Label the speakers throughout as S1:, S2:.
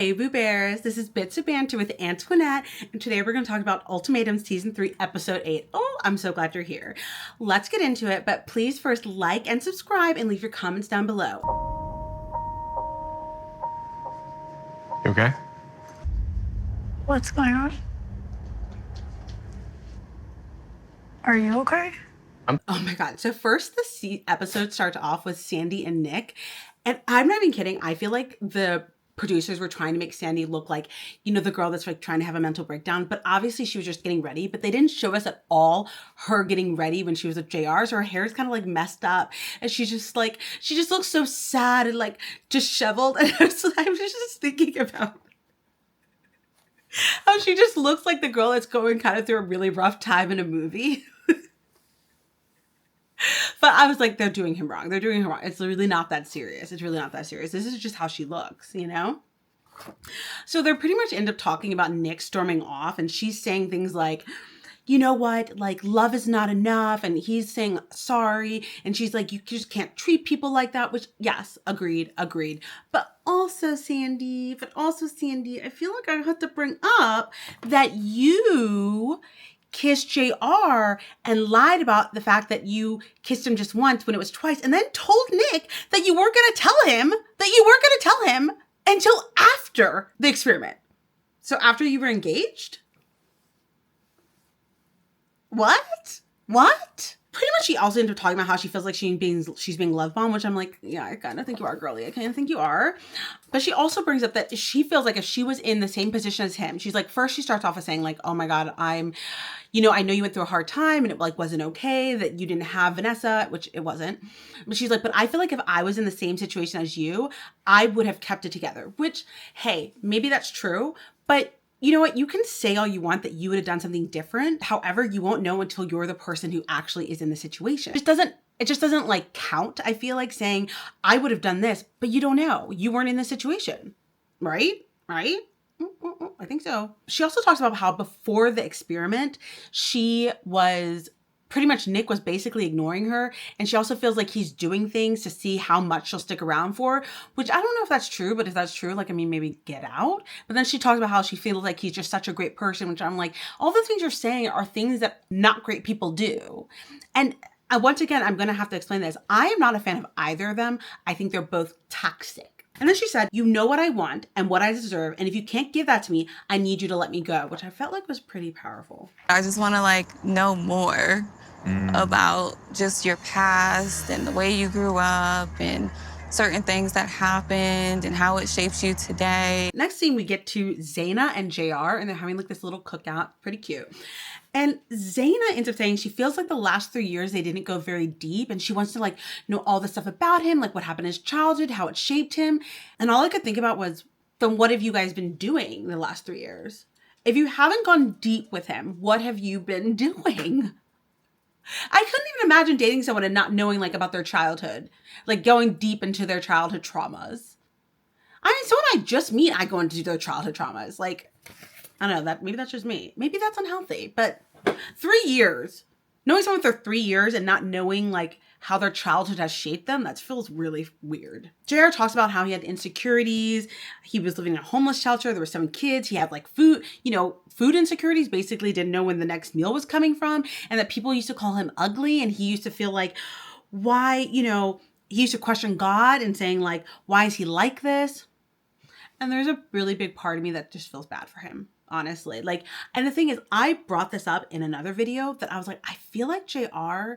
S1: Hey Boo Bears, this is Bits of Banter with Antoinette, and today we're going to talk about Ultimatum Season 3, Episode 8. Oh, I'm so glad you're here. Let's get into it, but please first like and subscribe and leave your comments down below.
S2: You okay?
S3: What's going on? Are you okay?
S1: Oh my god. So first the episode starts off with Sandy and Nick, and I'm not even kidding. I feel like the producers were trying to make Sandy look like, you know, the girl that's like trying to have a mental breakdown, but obviously she was just getting ready, but they didn't show us at all her getting ready when she was with JR. So her hair is kind of like messed up and she's just like, she just looks so sad and like disheveled. And I was just thinking about how she just looks like the girl that's going kind of through a really rough time in a movie. But I was like, they're doing him wrong. They're doing him wrong. It's really not that serious. It's really not that serious. This is just how she looks, you know? So they're pretty much end up talking about Nick storming off, and she's saying things like, you know what, like love is not enough. And he's saying sorry. And she's like, you just can't treat people like that, which yes, agreed. But also Sandy, I feel like I have to bring up that you kissed JR and lied about the fact that you kissed him just once when it was twice, and then told Nick that you weren't going to tell him until after the experiment. So after you were engaged? What? Pretty much she also ended up talking about how she feels like she's being love bombed, which I'm like, yeah, I kind of think you are, girly. I kind of think you are. But she also brings up that she feels like if she was in the same position as him, she's like, first she starts off with saying like, oh my God, I know you went through a hard time and it like wasn't okay that you didn't have Vanessa, which it wasn't. But she's like, but I feel like if I was in the same situation as you, I would have kept it together, which, hey, maybe that's true. But you know what? You can say all you want that you would have done something different. However, you won't know until you're the person who actually is in the situation. It just doesn't like count. I feel like saying I would have done this, but you don't know. You weren't in the situation, right? I think so. She also talks about how before the experiment, Nick was basically ignoring her. And she also feels like he's doing things to see how much she'll stick around for, which I don't know if that's true, but if that's true, like, I mean, maybe get out. But then she talks about how she feels like he's just such a great person, which I'm like, all the things you're saying are things that not great people do. And once again, I'm going to have to explain this. I am not a fan of either of them. I think they're both toxic. And then she said, you know what I want and what I deserve. And if you can't give that to me, I need you to let me go, which I felt like was pretty powerful.
S4: I just want to like know more about just your past and the way you grew up and certain things that happened and how it shapes you today.
S1: Next scene, we get to Zaina and J.R. and they're having like this little cookout. Pretty cute. And Zaina ends up saying she feels like the last 3 years they didn't go very deep and she wants to like know all the stuff about him, like what happened in his childhood, how it shaped him. And all I could think about was, then what have you guys been doing the last 3 years? If you haven't gone deep with him, what have you been doing? I couldn't even imagine dating someone and not knowing like about their childhood, like going deep into their childhood traumas. I mean, someone I just meet, I go into their childhood traumas. Like, I don't know, that maybe that's just me. Maybe that's unhealthy, but 3 years, knowing someone for 3 years and not knowing like how their childhood has shaped them, that feels really weird. JR talks about how he had insecurities. He was living in a homeless shelter. There were 7 kids. He had like food insecurities, basically didn't know when the next meal was coming from. And that people used to call him ugly. And he used to feel like, why, he used to question God and saying like, why is he like this? And there's a really big part of me that just feels bad for him, honestly. Like, and the thing is, I brought this up in another video that I was like, I feel like JR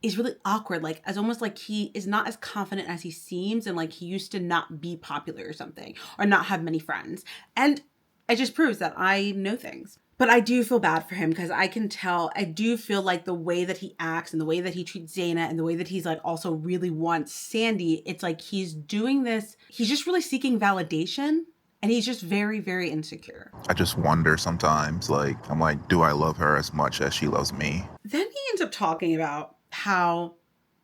S1: is really awkward. Like, as almost like he is not as confident as he seems. And like, he used to not be popular or something, or not have many friends. And it just proves that I know things. But I do feel bad for him because I can tell, I do feel like the way that he acts and the way that he treats Zaina and the way that he's like also really wants Sandy, it's like he's doing this, he's just really seeking validation and he's just very, very insecure.
S5: I just wonder sometimes, like, I'm like, do I love her as much as she loves me?
S1: Then he ends up talking about how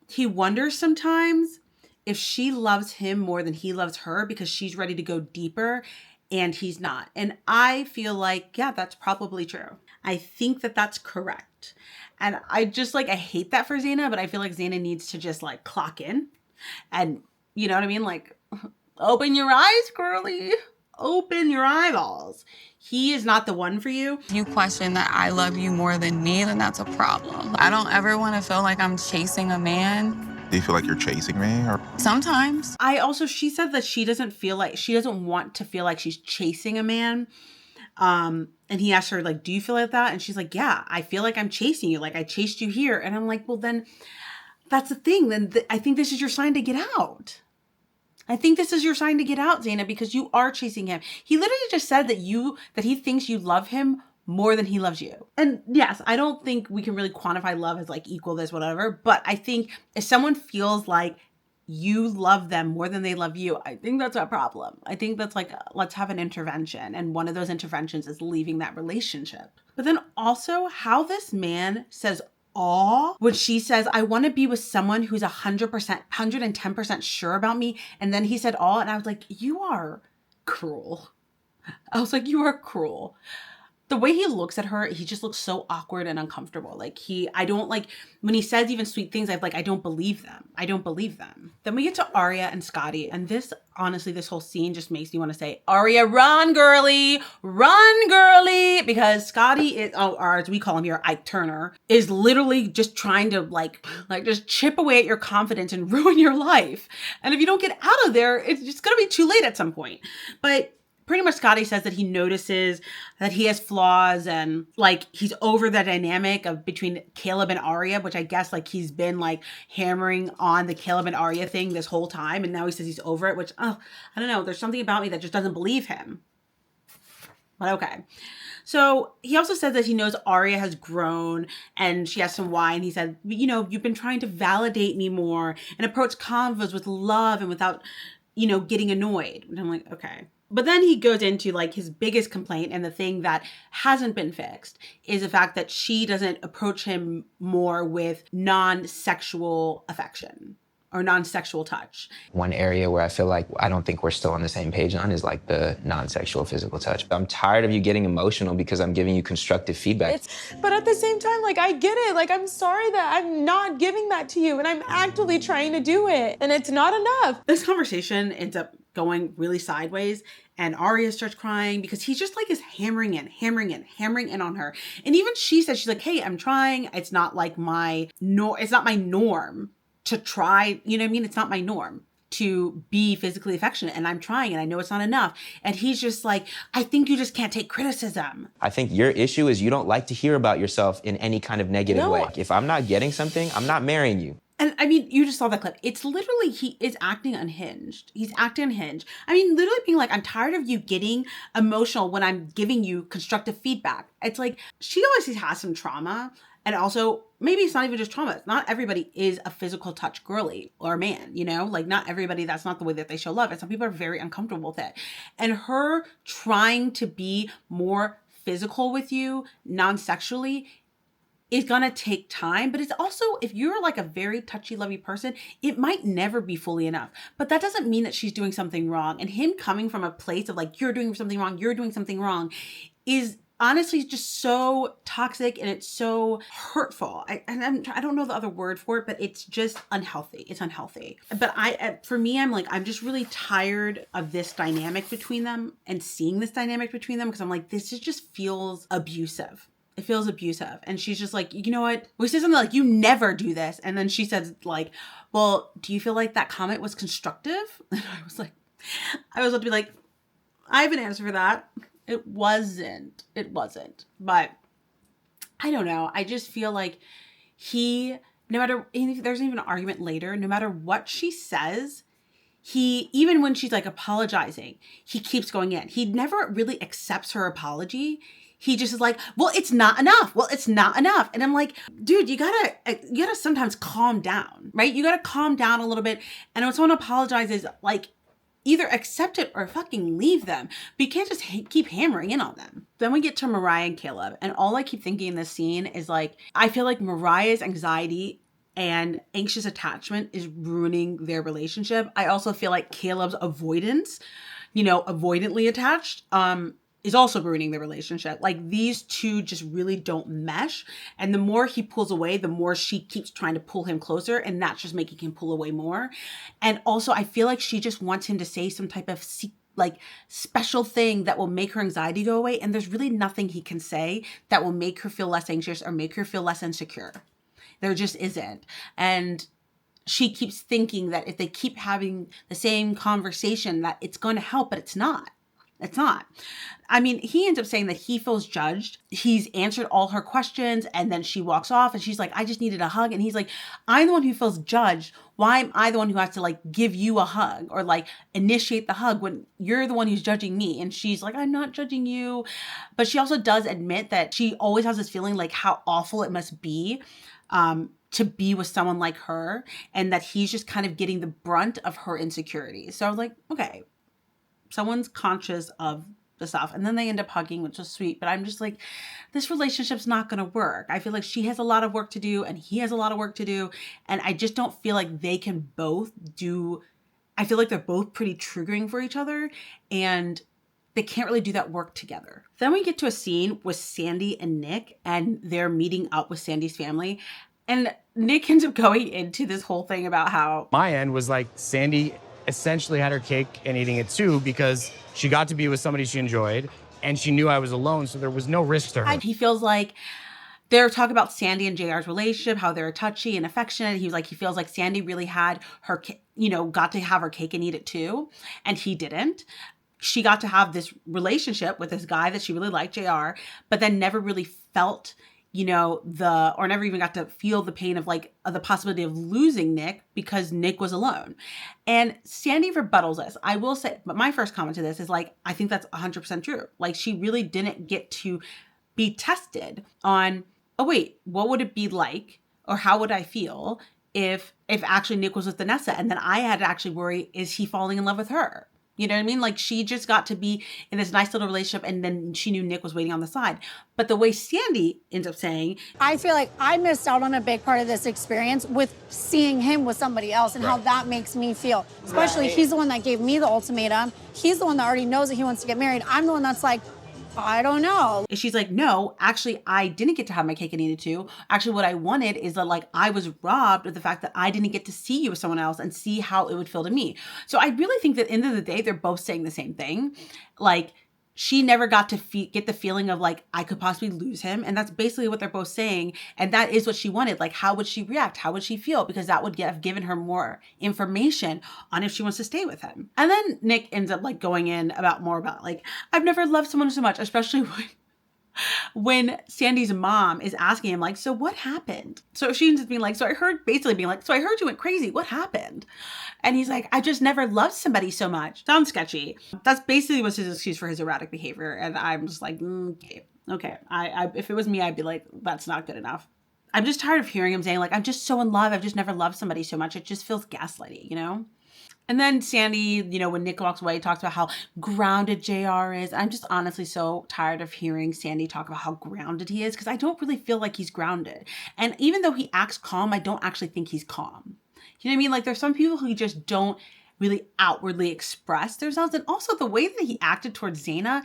S1: he wonders sometimes if she loves him more than he loves her because she's ready to go deeper and he's not. And I feel like, yeah, that's probably true. I think that that's correct. And I just like, I hate that for Zaina, but I feel like Zaina needs to just like clock in and, you know what I mean? Like, open your eyes, girly. open your eyeballs. He is not the one for you.
S4: If you question that I love you more than me, then that's a problem. I don't ever want to feel like I'm chasing a man.
S5: Do you feel like you're chasing me? Or
S4: Sometimes.
S1: She said that she doesn't want to feel like she's chasing a man. And he asked her, like, do you feel like that? And she's like, yeah, I feel like I'm chasing you. Like, I chased you here. And I'm like, well, then that's the thing. Then I think this is your sign to get out. I think this is your sign to get out, Zaina, because you are chasing him. He literally just said that he thinks you love him more than he loves you. And yes, I don't think we can really quantify love as like equal this, whatever. But I think if someone feels like you love them more than they love you, I think that's a problem. I think that's like, let's have an intervention. And one of those interventions is leaving that relationship. But then also how this man says awe when she says, I want to be with someone who's 100%, 110% sure about me. And then he said awe, and I was like, you are cruel. I was like, you are cruel. The way he looks at her, he just looks so awkward and uncomfortable. Like I don't like, when he says even sweet things, I don't believe them. I don't believe them. Then we get to Aria and Scotty. And this, honestly, this whole scene just makes me want to say, Aria, run, girly, because Scotty is, or as we call him here, Ike Turner, is literally just trying to like just chip away at your confidence and ruin your life. And if you don't get out of there, it's just going to be too late at some point. But pretty much Scotty says that he notices that he has flaws and like he's over the dynamic of between Caleb and Aria, which I guess like he's been like hammering on the Caleb and Aria thing this whole time. And now he says he's over it, which, I don't know. There's something about me that just doesn't believe him. But okay. So he also said that he knows Aria has grown and she has some why. And he said, you know, you've been trying to validate me more and approach convos with love and without, you know, getting annoyed. And I'm like, okay. But then he goes into like his biggest complaint, and the thing that hasn't been fixed is the fact that she doesn't approach him more with non-sexual affection or non-sexual touch.
S6: One area where I feel like I don't think we're still on the same page on is like the non-sexual physical touch. I'm tired of you getting emotional because I'm giving you constructive feedback.
S7: But at the same time, like, I get it. Like, I'm sorry that I'm not giving that to you, and I'm actively trying to do it, and it's not enough.
S1: This conversation ends up going really sideways, and Aria starts crying because he's just like is hammering in on her. And even she says, she's like, hey, I'm trying. It's not like it's not my norm to try, you know what I mean? It's not my norm to be physically affectionate, and I'm trying, and I know it's not enough. And he's just like, I think you just can't take criticism.
S6: I think your issue is you don't like to hear about yourself in any kind of negative way. If I'm not getting something, I'm not marrying you.
S1: And I mean, you just saw that clip. It's literally, he is acting unhinged. He's acting unhinged. I mean, literally being like, I'm tired of you getting emotional when I'm giving you constructive feedback. It's like, she obviously has some trauma. And also, maybe it's not even just trauma. Not everybody is a physical touch girly or man, you know? Like, not everybody, that's not the way that they show love. And some people are very uncomfortable with it. And her trying to be more physical with you, non-sexually, is gonna take time. But it's also, if you're like a very touchy-lovey person, it might never be fully enough. But that doesn't mean that she's doing something wrong. And him coming from a place of like, you're doing something wrong, is honestly just so toxic, and it's so hurtful. I don't know the other word for it, but it's just unhealthy. It's unhealthy. But for me, I'm just really tired of this dynamic between them and seeing this dynamic between them, because I'm like, just feels abusive. It feels abusive. And she's just like, you know what? We say something like, you never do this. And then she says like, well, do you feel like that comment was constructive? And I was about to be like, I have an answer for that. It wasn't. But I don't know. I just feel like no matter, if there's even an argument later, no matter what she says, even when she's like apologizing, he keeps going in. He never really accepts her apology. He just is like, well, it's not enough. And I'm like, dude, you gotta sometimes calm down, right? You gotta calm down a little bit. And when someone apologizes, like, either accept it or fucking leave them. But you can't just keep hammering in on them. Then we get to Mariah and Caleb. And all I keep thinking in this scene is like, I feel like Mariah's anxiety and anxious attachment is ruining their relationship. I also feel like Caleb's avoidantly attached, is also ruining the relationship. Like, these two just really don't mesh. And the more he pulls away, the more she keeps trying to pull him closer. And that's just making him pull away more. And also, I feel like she just wants him to say some type of like special thing that will make her anxiety go away. And there's really nothing he can say that will make her feel less anxious or make her feel less insecure. There just isn't. And she keeps thinking that if they keep having the same conversation that it's going to help, but it's not. It's not. I mean, he ends up saying that he feels judged. He's answered all her questions and then she walks off and she's like, I just needed a hug. And he's like, I'm the one who feels judged. Why am I the one who has to like give you a hug or like initiate the hug when you're the one who's judging me? And she's like, I'm not judging you. But she also does admit that she always has this feeling like how awful it must be to be with someone like her and that he's just kind of getting the brunt of her insecurities. So I was like, okay, someone's conscious of the stuff. And then they end up hugging, which was sweet. But I'm just like, this relationship's not going to work. I feel like she has a lot of work to do and he has a lot of work to do. And I just don't feel like they can both do, I feel like they're both pretty triggering for each other. And they can't really do that work together. Then we get to a scene with Sandy and Nick and they're meeting up with Sandy's family. And Nick ends up going into this whole thing about how
S8: my end was like Sandy essentially had her cake and eating it too because she got to be with somebody she enjoyed and she knew I was alone, so there was no risk to her.
S1: He feels like they're talking about Sandy and JR's relationship, how they're touchy and affectionate. He feels like Sandy really had her, got to have her cake and eat it too, and he didn't. She got to have this relationship with this guy that she really liked, JR, but then never really felt or never even got to feel the pain of the possibility of losing Nick because Nick was alone. And Sandy rebuttals this. I will say, but my first comment to this is like, I think that's 100% true. Like she really didn't get to be tested on, oh wait, what would it be like? Or how would I feel if actually Nick was with Vanessa? And then I had to actually worry, is he falling in love with her? You know what I mean? Like she just got to be in this nice little relationship and then she knew Nick was waiting on the side. But the way Sandy ends up saying,
S3: I feel like I missed out on a big part of this experience with seeing him with somebody else and how that makes me feel. Especially he's the one that gave me the ultimatum. He's the one that already knows that he wants to get married. I'm the one that's like, I don't know.
S1: And she's like, no, actually, I didn't get to have my cake and eat it too. Actually, what I wanted is that I was robbed of the fact that I didn't get to see you with someone else and see how it would feel to me. So I really think that at the end of the day, they're both saying the same thing. Like she never got to get the feeling of I could possibly lose him. And that's basically what they're both saying. And that is what she wanted. Like, how would she react? How would she feel? Because that would have given her more information on if she wants to stay with him. And then Nick ends up going in about I've never loved someone so much, especially when Sandy's mom is asking him so what happened? So she ends up being so I heard you went crazy. What happened? And he's like, I just never loved somebody so much. Sounds sketchy. That's basically was his excuse for his erratic behavior. And I'm just like, okay. I if it was me, I'd be like, that's not good enough. I'm just tired of hearing him saying I'm just so in love. I've just never loved somebody so much. It just feels gaslighty, And then Sandy, when Nick walks away, talks about how grounded JR is. I'm just honestly so tired of hearing Sandy talk about how grounded he is because I don't really feel like he's grounded. And even though he acts calm, I don't actually think he's calm. You know what I mean? There's some people who just don't really outwardly express themselves. And also the way that he acted towards Zaina,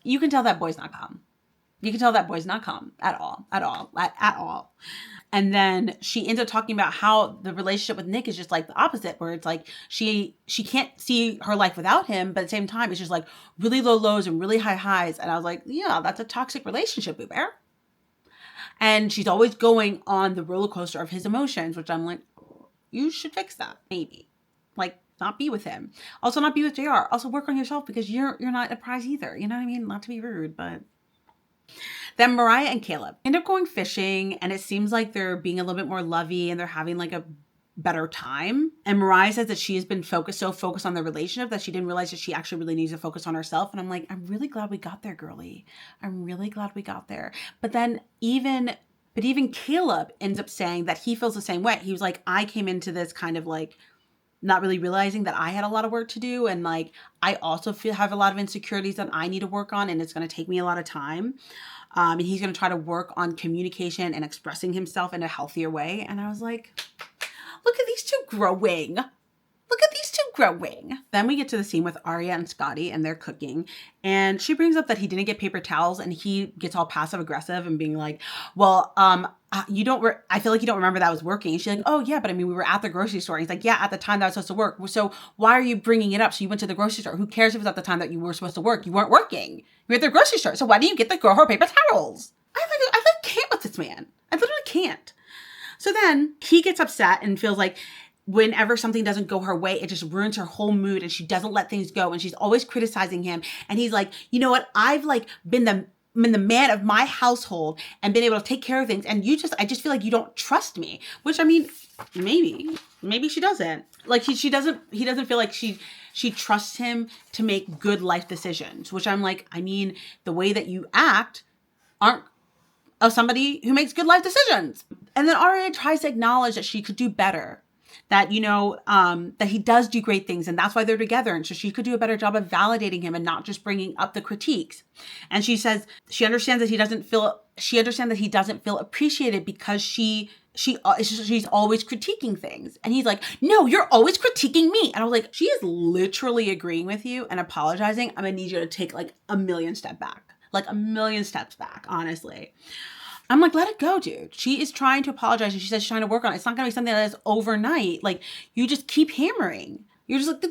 S1: you can tell that boy's not calm. You can tell that boy's not calm at all. And then she ends up talking about how the relationship with Nick is just the opposite, where it's she can't see her life without him, but at the same time, it's just really low lows and really high highs. And I was like, yeah, that's a toxic relationship, Boo Bear. And she's always going on the roller coaster of his emotions, which I'm like, you should fix that, maybe. Not be with him. Also, not be with JR. Also, work on yourself because you're not a prize either. You know what I mean? Not to be rude, but... Then Mariah and Caleb end up going fishing, and it seems like they're being a little bit more lovey and they're having a better time. And Mariah says that she has been so focused on the relationship that she didn't realize that she actually really needs to focus on herself. And I'm like, I'm really glad we got there, girly. I'm really glad we got there. But then even Caleb ends up saying that he feels the same way. He was like, I came into this kind of not really realizing that I had a lot of work to do. And I also have a lot of insecurities that I need to work on. And it's going to take me a lot of time. And he's going to try to work on communication and expressing himself in a healthier way. And I was like, look at these two growing. Look at these two growing. Then we get to the scene with Aria and Scotty and they're cooking. And she brings up that he didn't get paper towels and he gets all passive aggressive and being like, well, I feel like you don't remember that was working. And she's like, oh yeah, but I mean, we were at the grocery store. And he's like, yeah, at the time that was supposed to work. So why are you bringing it up? So you went to the grocery store. Who cares if it's at the time that you were supposed to work? You weren't working. You were at the grocery store. So why didn't you get the girl her paper towels? I can't with this man. I literally can't. So then he gets upset and feels like whenever something doesn't go her way, it just ruins her whole mood and she doesn't let things go and she's always criticizing him. And he's like, you know what? I've like been the man of my household and been able to take care of things. And I just feel like you don't trust me, which I mean, maybe she doesn't. Like he doesn't feel like she trusts him to make good life decisions, which I'm like, I mean, the way that you act aren't of somebody who makes good life decisions. And then Aria tries to acknowledge that she could do better. That, that he does do great things and that's why they're together. And so she could do a better job of validating him and not just bringing up the critiques. And she says she understands that he doesn't feel appreciated because she's always critiquing things. And he's like, no, you're always critiquing me. And I was like, she is literally agreeing with you and apologizing. I'm gonna need you to take like a million steps back, honestly. I'm like, let it go, dude. She is trying to apologize and she says she's trying to work on it. It's not going to be something that is overnight. Like, you just keep hammering. You're just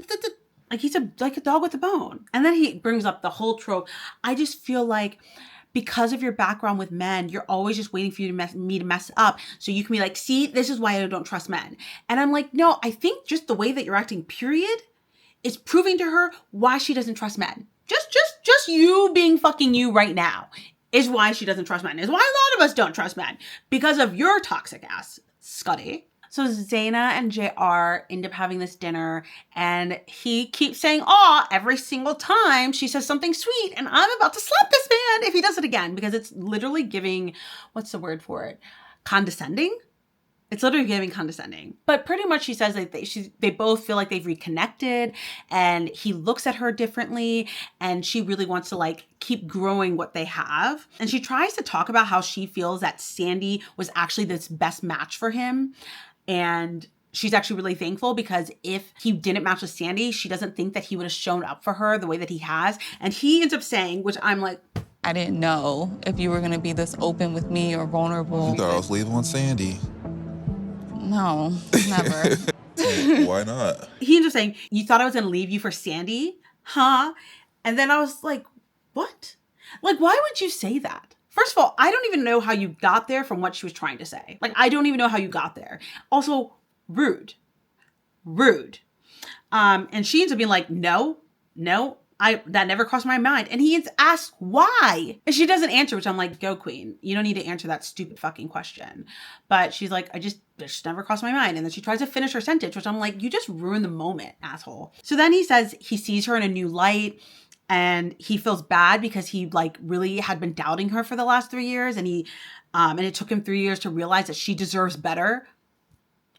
S1: like he's like a dog with a bone. And then he brings up the whole trope. I just feel like because of your background with men, you're always just waiting for me to mess up. So you can be like, see, this is why I don't trust men. And I'm like, no, I think just the way that you're acting, period, is proving to her why she doesn't trust men. Just you being fucking you right now is why she doesn't trust men, is why a lot of us don't trust men, because of your toxic ass, Scotty. So Zaina and J.R. end up having this dinner and he keeps saying, aw, every single time she says something sweet and I'm about to slap this man if he does it again, because it's literally giving, what's the word for it? Condescending? It's literally giving condescending. But pretty much she says that they both feel like they've reconnected and he looks at her differently and she really wants to like keep growing what they have. And she tries to talk about how she feels that Sandy was actually this best match for him. And she's actually really thankful because if he didn't match with Sandy, she doesn't think that he would have shown up for her the way that he has. And he ends up saying, which I'm like,
S4: I didn't know if you were going to be this open with me or vulnerable.
S5: You thought I was leaving on Sandy.
S4: No, never.
S5: Why not?
S1: He ends up saying, you thought I was going to leave you for Sandy? Huh? And then I was like, what? Like, why would you say that? First of all, I don't even know how you got there from what she was trying to say. Like, I don't even know how you got there. Also, rude. And she ends up being like, no, that never crossed my mind. And he asks why. And she doesn't answer, which I'm like, go queen. You don't need to answer that stupid fucking question. But she's like, it just never crossed my mind. And then she tries to finish her sentence, which I'm like, you just ruined the moment, asshole. So then he says he sees her in a new light and he feels bad because he like really had been doubting her for the last 3 years. And and it took him 3 years to realize that she deserves better.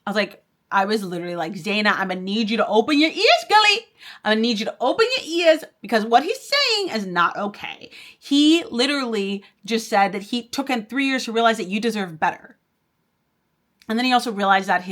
S1: I was literally like, Zaina, I'm going to need you to open your ears, Gully. I'm going to need you to open your ears because what he's saying is not okay. He literally just said that he took him 3 years to realize that you deserve better. And then he also realized that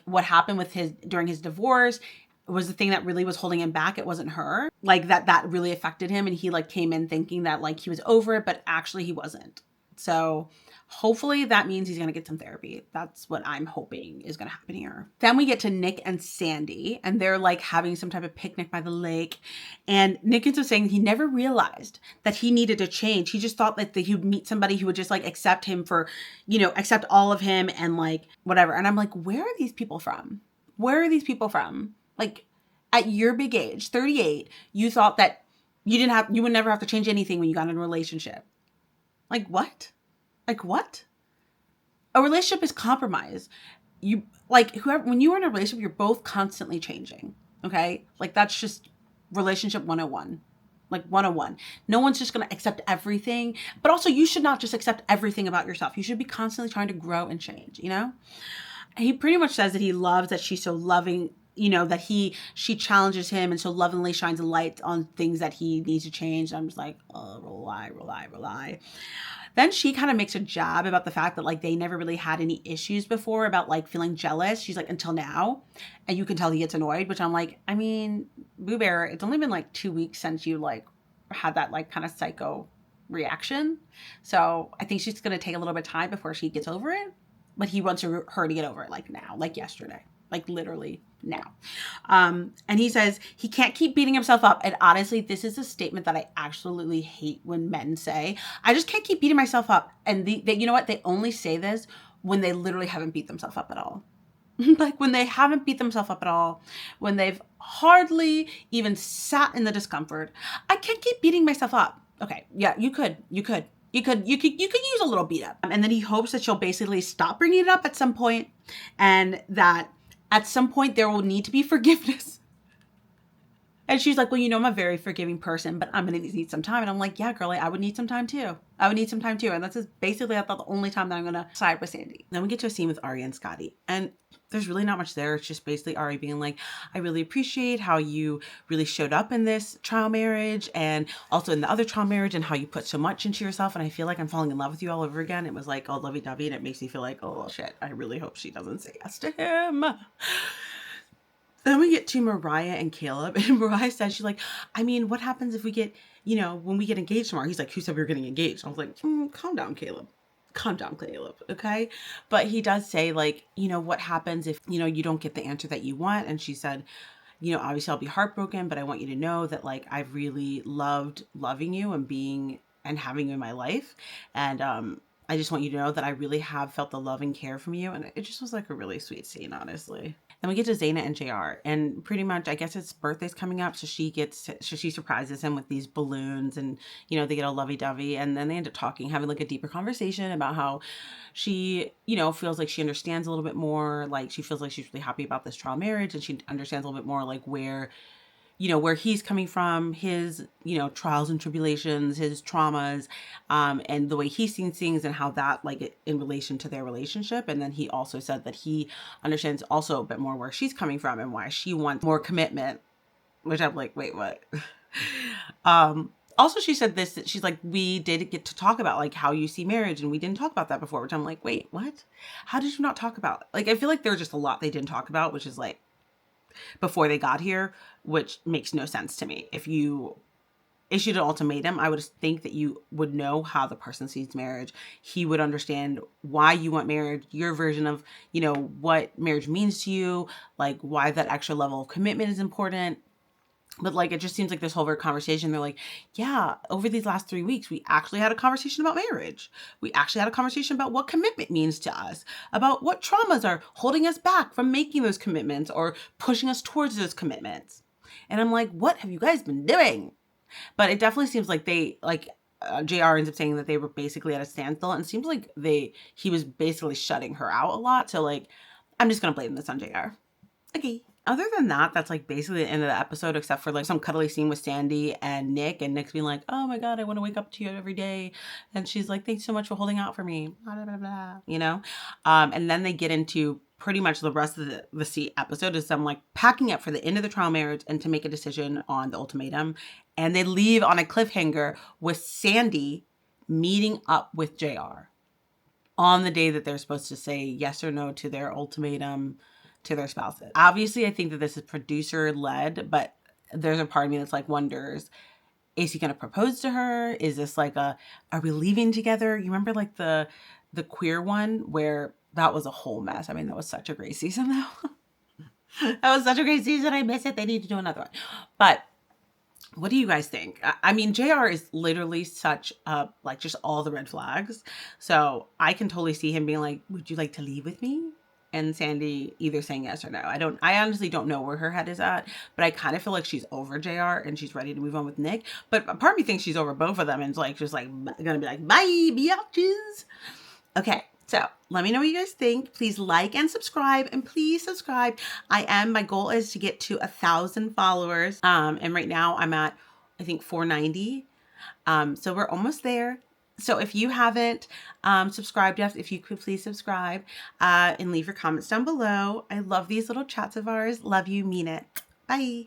S1: what happened with during his divorce was the thing that really was holding him back. It wasn't her. Like that really affected him. And he like came in thinking that like he was over it, but actually he wasn't. So hopefully that means he's going to get some therapy. That's what I'm hoping is going to happen here. Then we get to Nick and Sandy and they're like having some type of picnic by the lake. And Nick ends up saying he never realized that he needed to change. He just thought that he would meet somebody who would just like accept him for, accept all of him and like whatever. And I'm like, where are these people from? Where are these people from? Like at your big age, 38, you thought that you would never have to change anything when you got in a relationship. Like what? Like what? A relationship is compromise. When you are in a relationship, you're both constantly changing. Okay? Like that's just relationship 101. Like 101. No one's just going to accept everything. But also you should not just accept everything about yourself. You should be constantly trying to grow and change, He pretty much says that he loves that she's so loving you know, that she challenges him and so lovingly shines a light on things that he needs to change. I'm just like, oh, rely. Then she kind of makes a jab about the fact that like they never really had any issues before about like feeling jealous. She's like, until now. And you can tell he gets annoyed, which I'm like, I mean, Boo Bear, it's only been like 2 weeks since you like had that like kind of psycho reaction. So I think she's going to take a little bit of time before she gets over it. But he wants her to get over it like now, like yesterday, like literally now. And he says he can't keep beating himself up. And honestly, this is a statement that I absolutely hate when men say. I just can't keep beating myself up. And you know what? They only say this when they literally haven't beat themselves up at all. Like when they haven't beat themselves up at all, when they've hardly even sat in the discomfort. I can't keep beating myself up. Okay, yeah, you could use a little beat up. And then he hopes that she'll basically stop bringing it up at some point, and that at some point there will need to be forgiveness. And she's like, well, you know, I'm a very forgiving person, but I'm going to need some time. And I'm like, yeah, girlie, I would need some time too. And that's just basically, I thought, the only time that I'm going to side with Sandy. Then we get to a scene with Aria and Scotty. And there's really not much there. It's just basically Ari being like, I really appreciate how you really showed up in this trial marriage and also in the other trial marriage and how you put so much into yourself. And I feel like I'm falling in love with you all over again. It was like all lovey-dovey, and it makes me feel like, oh shit, I really hope she doesn't say yes to him. Then we get to Mariah and Caleb, and Mariah says, she's like, I mean, what happens if we get, you know, when we get engaged tomorrow? He's like, who said we were getting engaged? I was like, calm down, Caleb. Calm down, Caleb, okay? But he does say, like, you know, what happens if, you know, you don't get the answer that you want? And she said, you know, obviously I'll be heartbroken, but I want you to know that, like, I've really loved loving you and being and having you in my life. And I just want you to know that I really have felt the love and care from you. And it just was like a really sweet scene, honestly. Then we get to Zaina and J.R. and pretty much, I guess his birthday's coming up. So she surprises him with these balloons, and, you know, they get all lovey-dovey, and then they end up talking, having like a deeper conversation about how she, you know, feels like she understands a little bit more. Like she feels like she's really happy about this trial marriage, and she understands a little bit more like where, you know, where he's coming from, his, you know, trials and tribulations, his traumas, and the way he sees things and how that, like, in relation to their relationship. And then he also said that he understands also a bit more where she's coming from and why she wants more commitment, which I'm like, wait, what? Also, she said this, that she's like, we did get to talk about like how you see marriage, and we didn't talk about that before, which I'm like, wait, what? How did you not talk about it? Like, I feel like there's just a lot they didn't talk about, which is like, before they got here, which makes no sense to me. If you issued an ultimatum, I would think that you would know how the person sees marriage. He would understand why you want marriage, your version of, you know, what marriage means to you, like why that extra level of commitment is important. But like, it just seems like this whole conversation, they're like, yeah, over these last 3 weeks, we actually had a conversation about marriage. We actually had a conversation about what commitment means to us, about what traumas are holding us back from making those commitments or pushing us towards those commitments. And I'm like, what have you guys been doing? But it definitely seems like they, like, JR ends up saying that they were basically at a standstill, and it seems like he was basically shutting her out a lot. So like, I'm just going to blame this on JR. Okay. Other than that, that's like basically the end of the episode, except for like some cuddly scene with Sandy and Nick's being like, oh my God, I want to wake up to you every day. And she's like, thanks so much for holding out for me. Blah, blah, blah, you know? And then they get into pretty much the rest of the episode is them like packing up for the end of the trial marriage and to make a decision on the ultimatum. And they leave on a cliffhanger with Sandy meeting up with JR on the day that they're supposed to say yes or no to their ultimatum to their spouses. Obviously, I think that this is producer led, but there's a part of me that's like wonders, is he going to propose to her? Is this like are we leaving together? You remember like the queer one where that was a whole mess. I mean, that was such a great season though. That was such a great season. I miss it. They need to do another one. But what do you guys think? I mean, JR is literally such like just all the red flags. So I can totally see him being like, would you like to leave with me? And Sandy either saying yes or no. I honestly don't know where her head is at, but I kind of feel like she's over JR and she's ready to move on with Nick. But part of me thinks she's over both of them and it's like, just like, gonna be like, bye, biatches. Okay, so let me know what you guys think. Please like and subscribe, and please subscribe. My goal is to get to 1,000 followers. And right now I'm at, I think 490. So we're almost there. So if you haven't subscribed yet, if you could please subscribe and leave your comments down below. I love these little chats of ours. Love you, mean it. Bye.